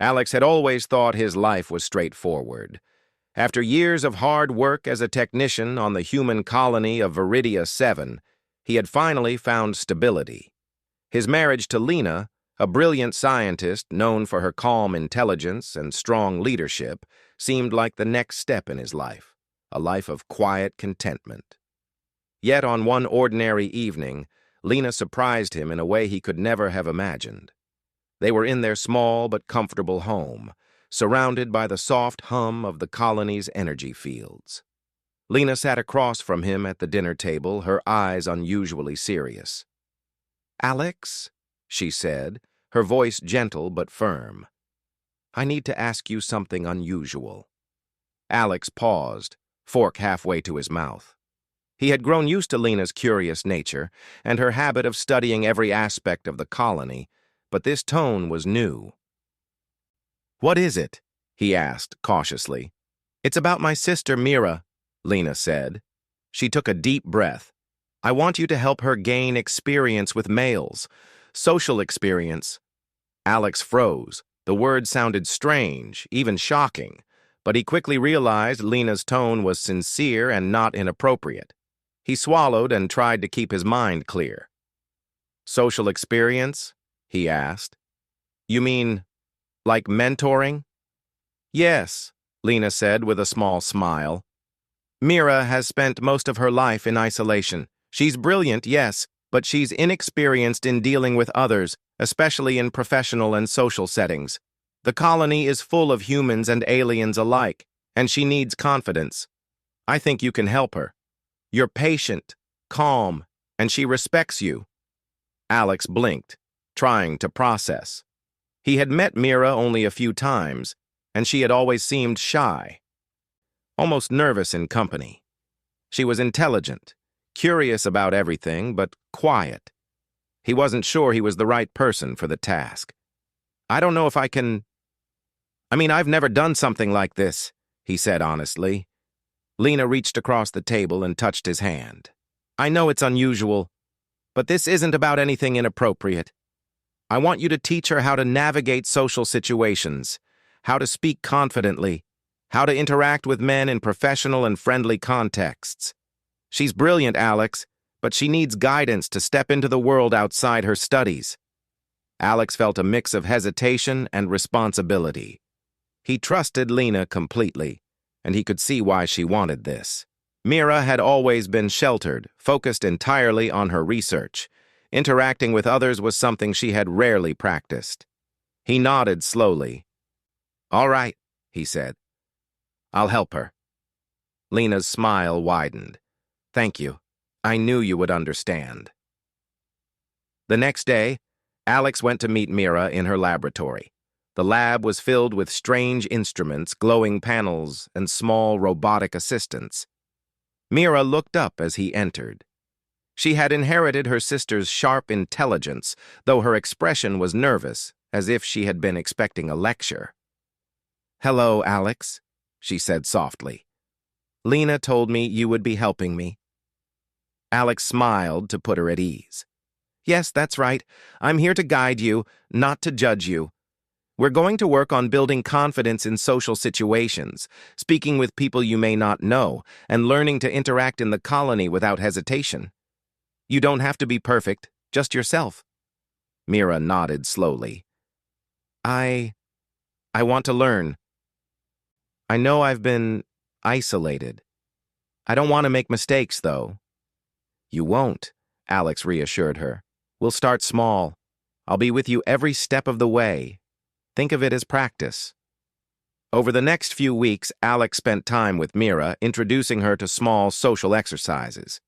Alex had always thought his life was straightforward. After years of hard work as a technician on the human colony of Viridia 7, he had finally found stability. His marriage to Lena, a brilliant scientist known for her calm intelligence and strong leadership, seemed like the next step in his life, a life of quiet contentment. Yet on one ordinary evening, Lena surprised him in a way he could never have imagined. They were in their small but comfortable home, surrounded by the soft hum of the colony's energy fields. Lena sat across from him at the dinner table, her eyes unusually serious. "Alex," she said, her voice gentle but firm, "I need to ask you something unusual." Alex paused, fork halfway to his mouth. He had grown used to Lena's curious nature and her habit of studying every aspect of the colony, but this tone was new. "What is it?" he asked cautiously. "It's about my sister Mira," Lena said. She took a deep breath. "I want you to help her gain experience with males, social experience." Alex froze. The word sounded strange, even shocking, but he quickly realized Lena's tone was sincere and not inappropriate. He swallowed and tried to keep his mind clear. "Social experience?" he asked. "You mean, like mentoring?" "Yes," Lena said with a small smile. "Mira has spent most of her life in isolation. She's brilliant, yes, but she's inexperienced in dealing with others, especially in professional and social settings. The colony is full of humans and aliens alike, and she needs confidence. I think you can help her. You're patient, calm, and she respects you." Alex blinked, trying to process. He had met Mira only a few times, and she had always seemed shy, almost nervous in company. She was intelligent, curious about everything, but quiet. He wasn't sure he was the right person for the task. "I don't know if I can... I've never done something like this," he said honestly. Lena reached across the table and touched his hand. "I know it's unusual, but this isn't about anything inappropriate. I want you to teach her how to navigate social situations, how to speak confidently, how to interact with men in professional and friendly contexts. She's brilliant, Alex, but she needs guidance to step into the world outside her studies." Alex felt a mix of hesitation and responsibility. He trusted Lena completely, and he could see why she wanted this. Mira had always been sheltered, focused entirely on her research. Interacting with others was something she had rarely practiced. He nodded slowly. "All right," he said. "I'll help her." Lena's smile widened. "Thank you. I knew you would understand." The next day, Alex went to meet Mira in her laboratory. The lab was filled with strange instruments, glowing panels, and small robotic assistants. Mira looked up as he entered. She had inherited her sister's sharp intelligence, though her expression was nervous, as if she had been expecting a lecture. "Hello, Alex," she said softly. "Lena told me you would be helping me." Alex smiled to put her at ease. "Yes, that's right. I'm here to guide you, not to judge you. We're going to work on building confidence in social situations, speaking with people you may not know, and learning to interact in the colony without hesitation. You don't have to be perfect, just yourself." Mira nodded slowly. I want to learn. I know I've been isolated. I don't want to make mistakes, though." "You won't," Alex reassured her. "We'll start small. I'll be with you every step of the way. Think of it as practice." Over the next few weeks, Alex spent time with Mira, introducing her to small social exercises.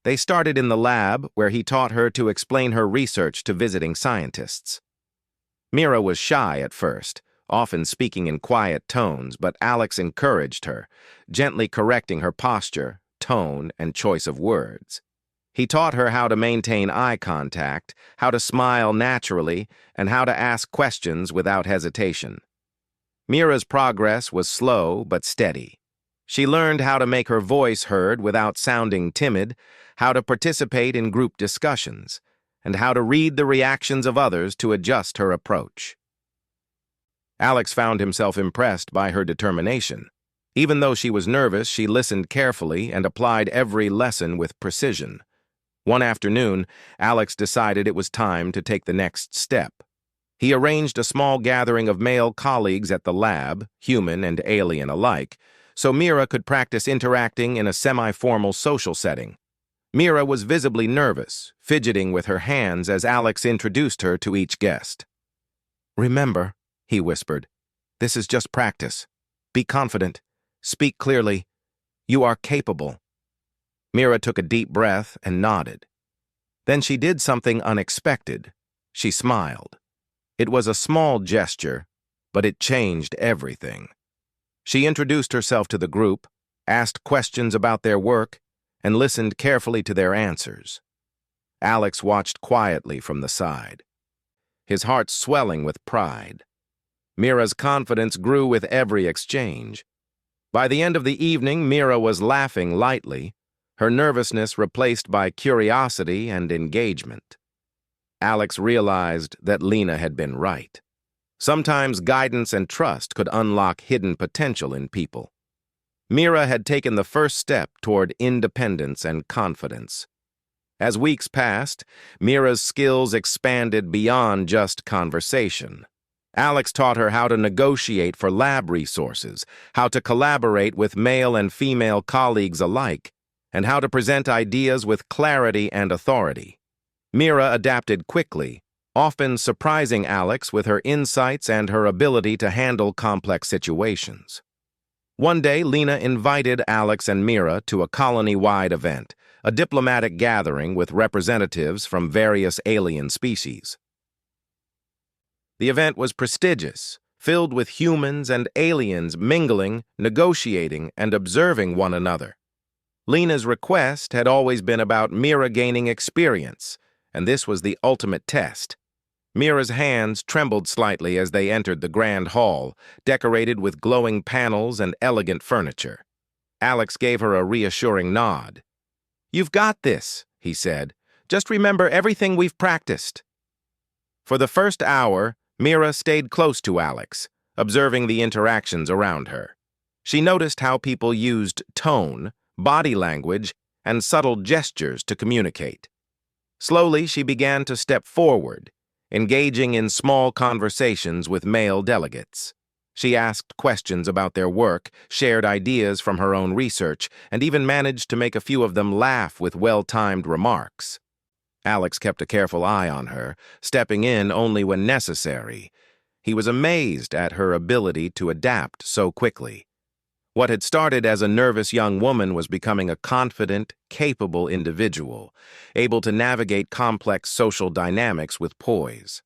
They started in the lab, where he taught her to explain her research to visiting scientists. Mira was shy at first, often speaking in quiet tones, but Alex encouraged her, gently correcting her posture, tone, and choice of words. He taught her how to maintain eye contact, how to smile naturally, and how to ask questions without hesitation. Mira's progress was slow but steady. She learned how to make her voice heard without sounding timid, how to participate in group discussions, and how to read the reactions of others to adjust her approach. Alex found himself impressed by her determination. Even though she was nervous, she listened carefully and applied every lesson with precision. One afternoon, Alex decided it was time to take the next step. He arranged a small gathering of male colleagues at the lab, human and alien alike, so Mira could practice interacting in a semi-formal social setting. Mira was visibly nervous, fidgeting with her hands as Alex introduced her to each guest. "Remember," he whispered, "this is just practice. Be confident. Speak clearly. You are capable." Mira took a deep breath and nodded. Then she did something unexpected. She smiled. It was a small gesture, but it changed everything. She introduced herself to the group, asked questions about their work, and listened carefully to their answers. Alex watched quietly from the side, his heart swelling with pride. Mira's confidence grew with every exchange. By the end of the evening, Mira was laughing lightly, her nervousness replaced by curiosity and engagement. Alex realized that Lena had been right. Sometimes guidance and trust could unlock hidden potential in people. Mira had taken the first step toward independence and confidence. As weeks passed, Mira's skills expanded beyond just conversation. Alex taught her how to negotiate for lab resources, how to collaborate with male and female colleagues alike, and how to present ideas with clarity and authority. Mira adapted quickly, often surprising Alex with her insights and her ability to handle complex situations. One day, Lena invited Alex and Mira to a colony-wide event, a diplomatic gathering with representatives from various alien species. The event was prestigious, filled with humans and aliens mingling, negotiating, and observing one another. Lena's request had always been about Mira gaining experience, and this was the ultimate test. Mira's hands trembled slightly as they entered the grand hall, decorated with glowing panels and elegant furniture. Alex gave her a reassuring nod. "You've got this," he said. "Just remember everything we've practiced." For the first hour, Mira stayed close to Alex, observing the interactions around her. She noticed how people used tone, body language, and subtle gestures to communicate. Slowly, she began to step forward, engaging in small conversations with male delegates. She asked questions about their work, shared ideas from her own research, and even managed to make a few of them laugh with well-timed remarks. Alex kept a careful eye on her, stepping in only when necessary. He was amazed at her ability to adapt so quickly. What had started as a nervous young woman was becoming a confident, capable individual, able to navigate complex social dynamics with poise.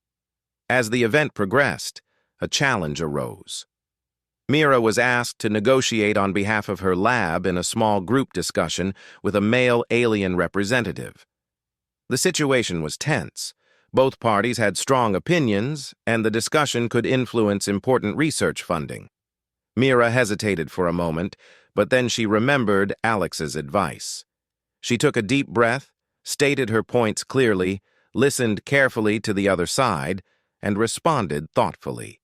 As the event progressed, a challenge arose. Mira was asked to negotiate on behalf of her lab in a small group discussion with a male alien representative. The situation was tense. Both parties had strong opinions, and the discussion could influence important research funding. Mira hesitated for a moment, but then she remembered Alex's advice. She took a deep breath, stated her points clearly, listened carefully to the other side, and responded thoughtfully.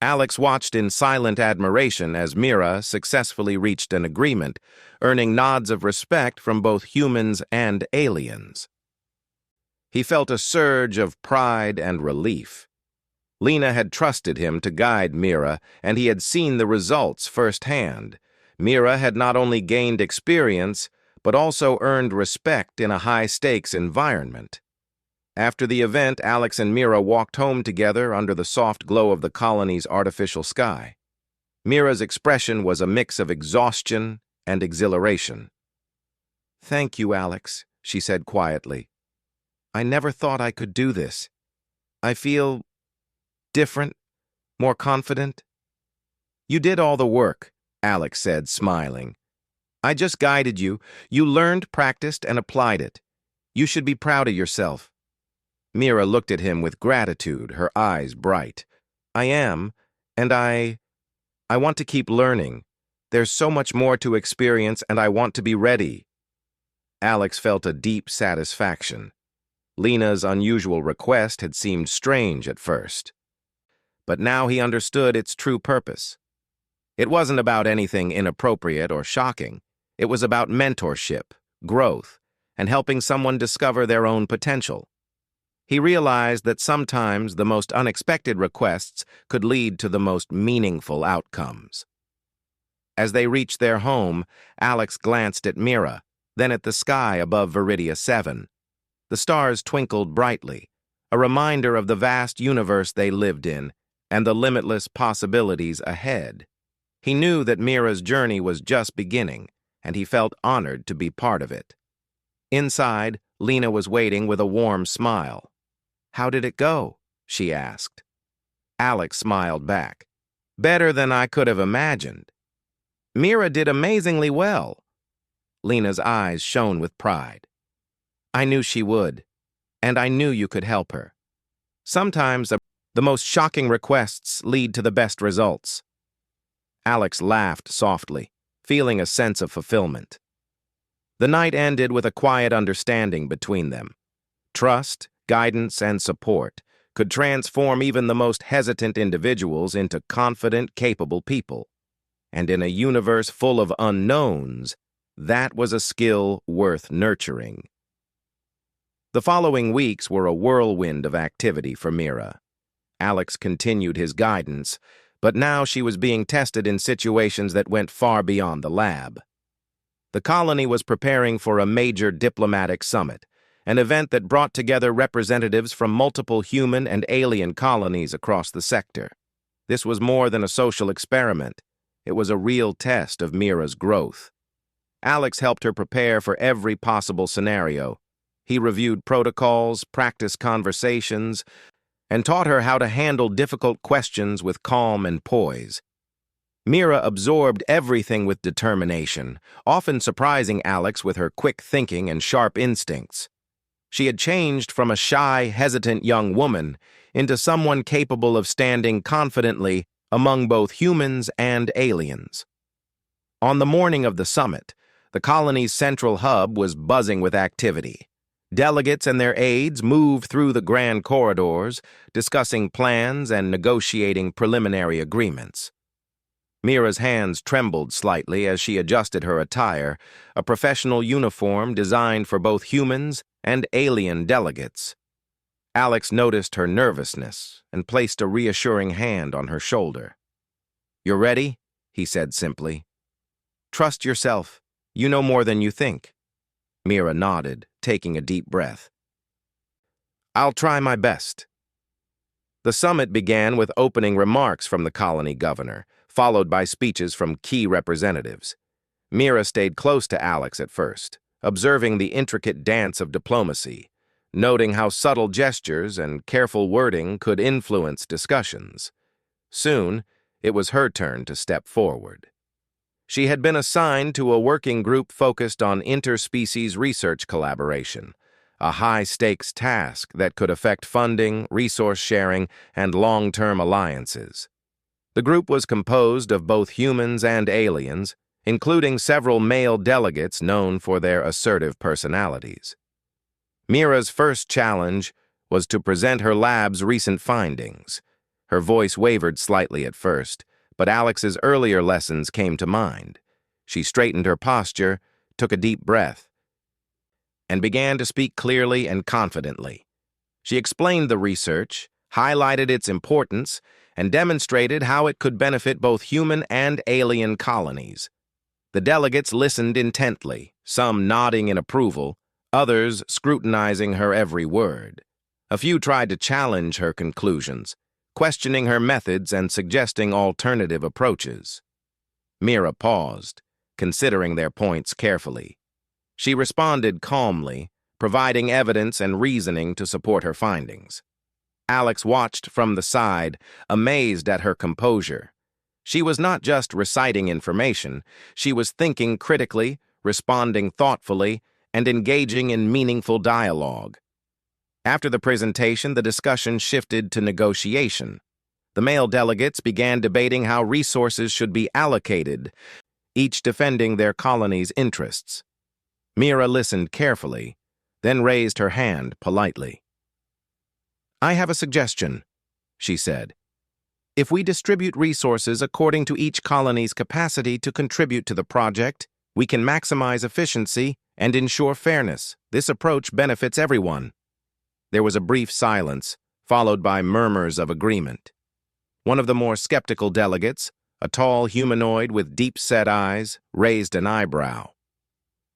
Alex watched in silent admiration as Mira successfully reached an agreement, earning nods of respect from both humans and aliens. He felt a surge of pride and relief. Lena had trusted him to guide Mira, and he had seen the results firsthand. Mira had not only gained experience, but also earned respect in a high-stakes environment. After the event, Alex and Mira walked home together under the soft glow of the colony's artificial sky. Mira's expression was a mix of exhaustion and exhilaration. "Thank you, Alex," she said quietly. "I never thought I could do this. I feel different, more confident." "You did all the work," Alex said, smiling. "I just guided you. You learned, practiced, and applied it. You should be proud of yourself." Mira looked at him with gratitude, her eyes bright. "I am, and I want to keep learning. There's so much more to experience, and I want to be ready." Alex felt a deep satisfaction. Lena's unusual request had seemed strange at first. but now he understood its true purpose. It wasn't about anything inappropriate or shocking. It was about mentorship, growth, and helping someone discover their own potential. He realized that sometimes the most unexpected requests could lead to the most meaningful outcomes. As they reached their home, Alex glanced at Mira, then at the sky above Viridia 7. The stars twinkled brightly, a reminder of the vast universe they lived in and the limitless possibilities ahead. He knew that Mira's journey was just beginning, and he felt honored to be part of it. Inside, Lena was waiting with a warm smile. "How did it go?" she asked. Alex smiled back. "Better than I could have imagined." "Mira did amazingly well." Lena's eyes shone with pride. "I knew she would, and I knew you could help her. Sometimes the most shocking requests lead to the best results." Alex laughed softly, feeling a sense of fulfillment. The night ended with a quiet understanding between them. Trust, guidance, and support could transform even the most hesitant individuals into confident, capable people. And in a universe full of unknowns, that was a skill worth nurturing. The following weeks were a whirlwind of activity for Mira. Alex continued his guidance, but now she was being tested in situations that went far beyond the lab. The colony was preparing for a major diplomatic summit, an event that brought together representatives from multiple human and alien colonies across the sector. This was more than a social experiment. It was a real test of Mira's growth. Alex helped her prepare for every possible scenario. He reviewed protocols, practiced conversations, and taught her how to handle difficult questions with calm and poise. Mira absorbed everything with determination, often surprising Alex with her quick thinking and sharp instincts. She had changed from a shy, hesitant young woman into someone capable of standing confidently among both humans and aliens. On the morning of the summit, the colony's central hub was buzzing with activity. Delegates and their aides moved through the grand corridors, discussing plans and negotiating preliminary agreements. Mira's hands trembled slightly as she adjusted her attire, a professional uniform designed for both humans and alien delegates. Alex noticed her nervousness and placed a reassuring hand on her shoulder. "You're ready?" he said simply. "Trust yourself. You know more than you think." Mira nodded, taking a deep breath. "I'll try my best." The summit began with opening remarks from the colony governor, followed by speeches from key representatives. Mira stayed close to Alex at first, observing the intricate dance of diplomacy, noting how subtle gestures and careful wording could influence discussions. Soon, it was her turn to step forward. She had been assigned to a working group focused on interspecies research collaboration, a high-stakes task that could affect funding, resource sharing, and long-term alliances. The group was composed of both humans and aliens, including several male delegates known for their assertive personalities. Mira's first challenge was to present her lab's recent findings. Her voice wavered slightly at first, but Alex's earlier lessons came to mind. She straightened her posture, took a deep breath, and began to speak clearly and confidently. She explained the research, highlighted its importance, and demonstrated how it could benefit both human and alien colonies. The delegates listened intently, some nodding in approval, others scrutinizing her every word. A few tried to challenge her conclusions, questioning her methods and suggesting alternative approaches. Mira paused, considering their points carefully. She responded calmly, providing evidence and reasoning to support her findings. Alex watched from the side, amazed at her composure. She was not just reciting information, she was thinking critically, responding thoughtfully, and engaging in meaningful dialogue. After the presentation, the discussion shifted to negotiation. The male delegates began debating how resources should be allocated, each defending their colony's interests. Mira listened carefully, then raised her hand politely. "I have a suggestion," she said. If we distribute resources according to each colony's capacity to contribute to the project, we can maximize efficiency and ensure fairness. This approach benefits everyone." There was a brief silence, followed by murmurs of agreement. One of the more skeptical delegates, a tall humanoid with deep-set eyes, raised an eyebrow.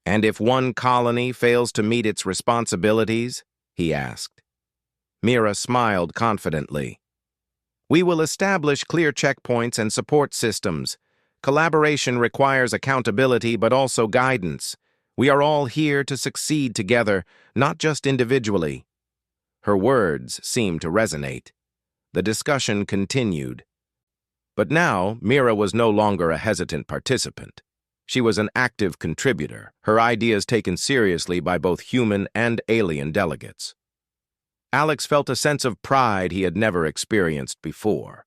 "And if one colony fails to meet its responsibilities?" he asked. Mira smiled confidently. "We will establish clear checkpoints and support systems. Collaboration requires accountability but also guidance. We are all here to succeed together, not just individually." Her words seemed to resonate. The discussion continued. But now, Mira was no longer a hesitant participant. She was an active contributor, her ideas taken seriously by both human and alien delegates. Alex felt a sense of pride he had never experienced before.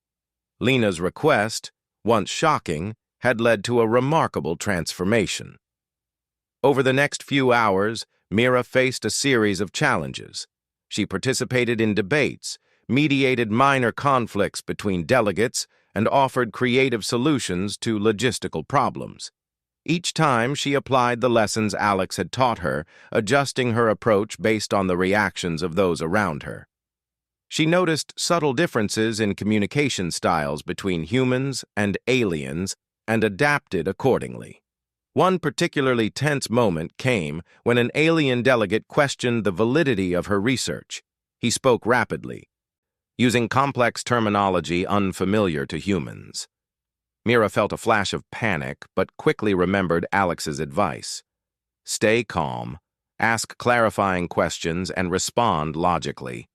Lena's request, once shocking, had led to a remarkable transformation. Over the next few hours, Mira faced a series of challenges. She participated in debates, mediated minor conflicts between delegates, and offered creative solutions to logistical problems. Each time she applied the lessons Alex had taught her, adjusting her approach based on the reactions of those around her. She noticed subtle differences in communication styles between humans and aliens and adapted accordingly. One particularly tense moment came when an alien delegate questioned the validity of her research. He spoke rapidly, using complex terminology unfamiliar to humans. Mira felt a flash of panic, but quickly remembered Alex's advice. Stay calm, ask clarifying questions, and respond logically.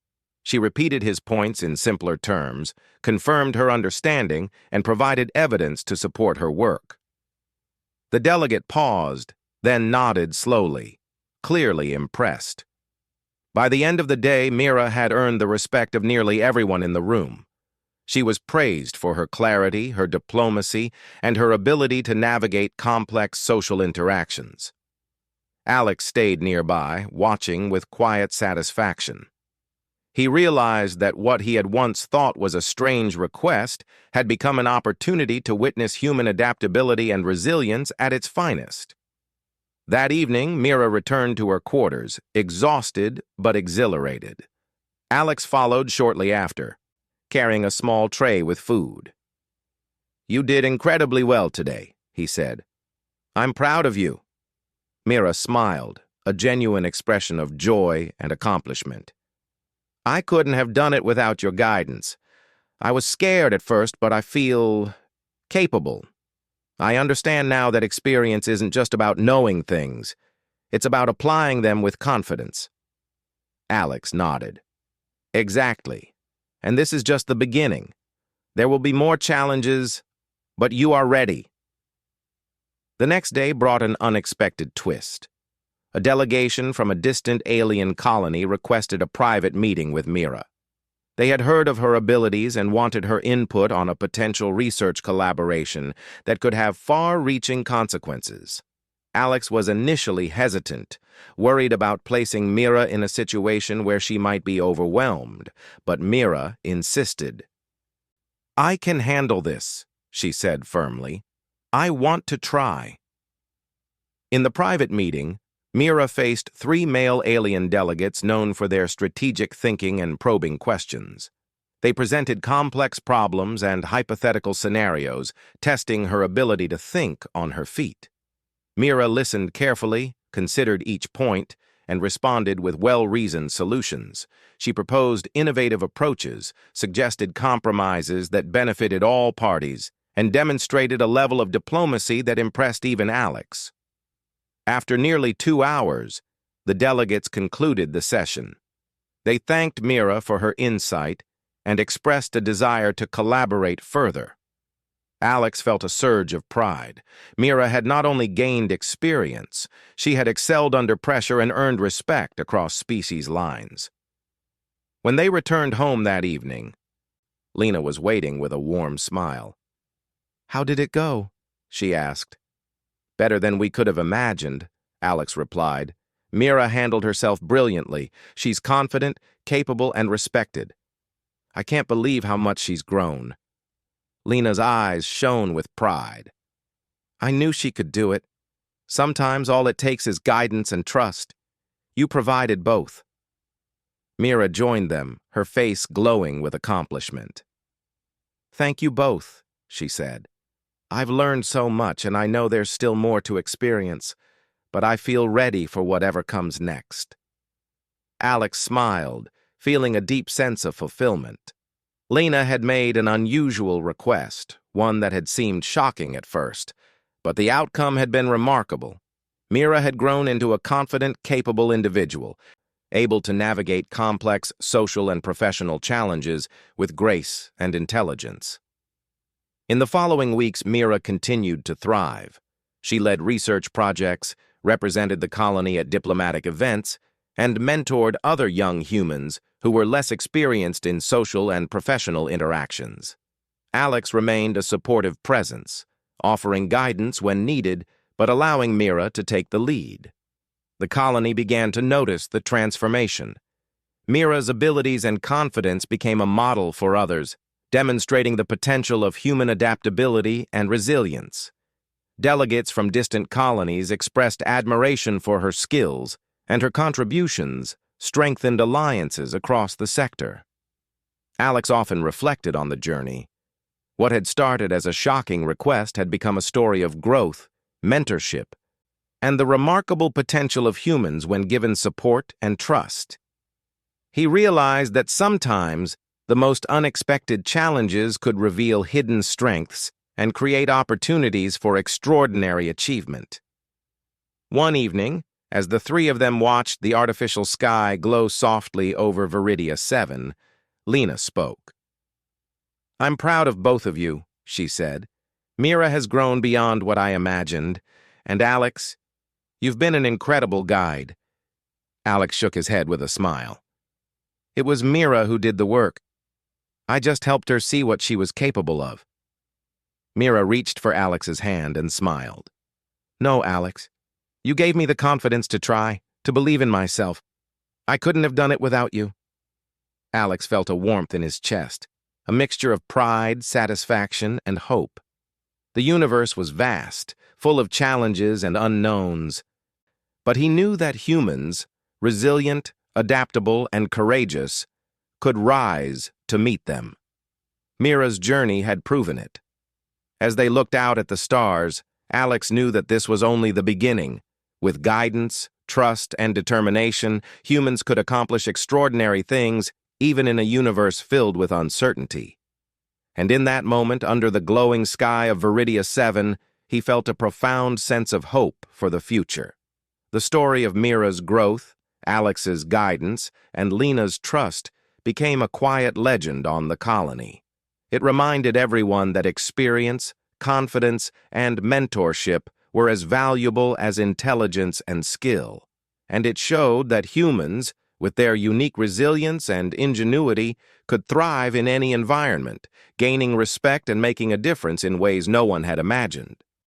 She repeated his points in simpler terms, confirmed her understanding, and provided evidence to support her work. The delegate paused, then nodded slowly, clearly impressed. By the end of the day, Mira had earned the respect of nearly everyone in the room. She was praised for her clarity, her diplomacy, and her ability to navigate complex social interactions. Alex stayed nearby, watching with quiet satisfaction. He realized that what he had once thought was a strange request had become an opportunity to witness human adaptability and resilience at its finest. That evening, Mira returned to her quarters, exhausted but exhilarated. Alex followed shortly after, carrying a small tray with food. "You did incredibly well today," he said. "I'm proud of you." Mira smiled, a genuine expression of joy and accomplishment. "I couldn't have done it without your guidance. I was scared at first, but I feel capable. I understand now that experience isn't just about knowing things. It's about applying them with confidence." Alex nodded. "Exactly. And this is just the beginning. There will be more challenges, but you are ready." The next day brought an unexpected twist. A delegation from a distant alien colony requested a private meeting with Mira. They had heard of her abilities and wanted her input on a potential research collaboration that could have far-reaching consequences. Alex was initially hesitant, worried about placing Mira in a situation where she might be overwhelmed, but Mira insisted. "I can handle this," she said firmly. "I want to try." In the private meeting, Mira faced 3 male alien delegates known for their strategic thinking and probing questions. They presented complex problems and hypothetical scenarios, testing her ability to think on her feet. Mira listened carefully, considered each point, and responded with well-reasoned solutions. She proposed innovative approaches, suggested compromises that benefited all parties, and demonstrated a level of diplomacy that impressed even Alex. After nearly 2 hours, the delegates concluded the session. They thanked Mira for her insight and expressed a desire to collaborate further. Alex felt a surge of pride. Mira had not only gained experience, she had excelled under pressure and earned respect across species lines. When they returned home that evening, Lena was waiting with a warm smile. "How did it go?" she asked. "Better than we could have imagined," Alex replied. "Mira handled herself brilliantly. She's confident, capable, and respected. I can't believe how much she's grown." Lena's eyes shone with pride. I knew she could do it. Sometimes all it takes is guidance and trust. You provided both. Mira joined them, her face glowing with accomplishment. Thank you both, she said. I've learned so much, and I know there's still more to experience, but I feel ready for whatever comes next. Alex smiled, feeling a deep sense of fulfillment. Lena had made an unusual request, one that had seemed shocking at first, but the outcome had been remarkable. Mira had grown into a confident, capable individual, able to navigate complex social and professional challenges with grace and intelligence. In the following weeks, Mira continued to thrive. She led research projects, represented the colony at diplomatic events, and mentored other young humans who were less experienced in social and professional interactions. Alex remained a supportive presence, offering guidance when needed, but allowing Mira to take the lead. The colony began to notice the transformation. Mira's abilities and confidence became a model for others, demonstrating the potential of human adaptability and resilience. Delegates from distant colonies expressed admiration for her skills, and her contributions strengthened alliances across the sector. Alex often reflected on the journey. What had started as a shocking request had become a story of growth, mentorship, and the remarkable potential of humans when given support and trust. He realized that sometimes the most unexpected challenges could reveal hidden strengths and create opportunities for extraordinary achievement. One evening, as the three of them watched the artificial sky glow softly over Viridia 7, Lena spoke. I'm proud of both of you, she said. Mira has grown beyond what I imagined, and Alex, you've been an incredible guide. Alex shook his head with a smile. It was Mira who did the work. I just helped her see what she was capable of. Mira reached for Alex's hand and smiled. No, Alex. You gave me the confidence to try, to believe in myself. I couldn't have done it without you. Alex felt a warmth in his chest, a mixture of pride, satisfaction, and hope. The universe was vast, full of challenges and unknowns. But he knew that humans, resilient, adaptable, and courageous, could rise to meet them. Mira's journey had proven it. As they looked out at the stars, Alex knew that this was only the beginning. With guidance, trust, and determination, humans could accomplish extraordinary things, even in a universe filled with uncertainty. And in that moment, under the glowing sky of Viridia 7, he felt a profound sense of hope for the future. The story of Mira's growth, Alex's guidance, and Lena's trust became a quiet legend on the colony. It reminded everyone that experience, confidence, and mentorship were as valuable as intelligence and skill, and it showed that humans, with their unique resilience and ingenuity, could thrive in any environment, gaining respect and making a difference in ways no one had imagined.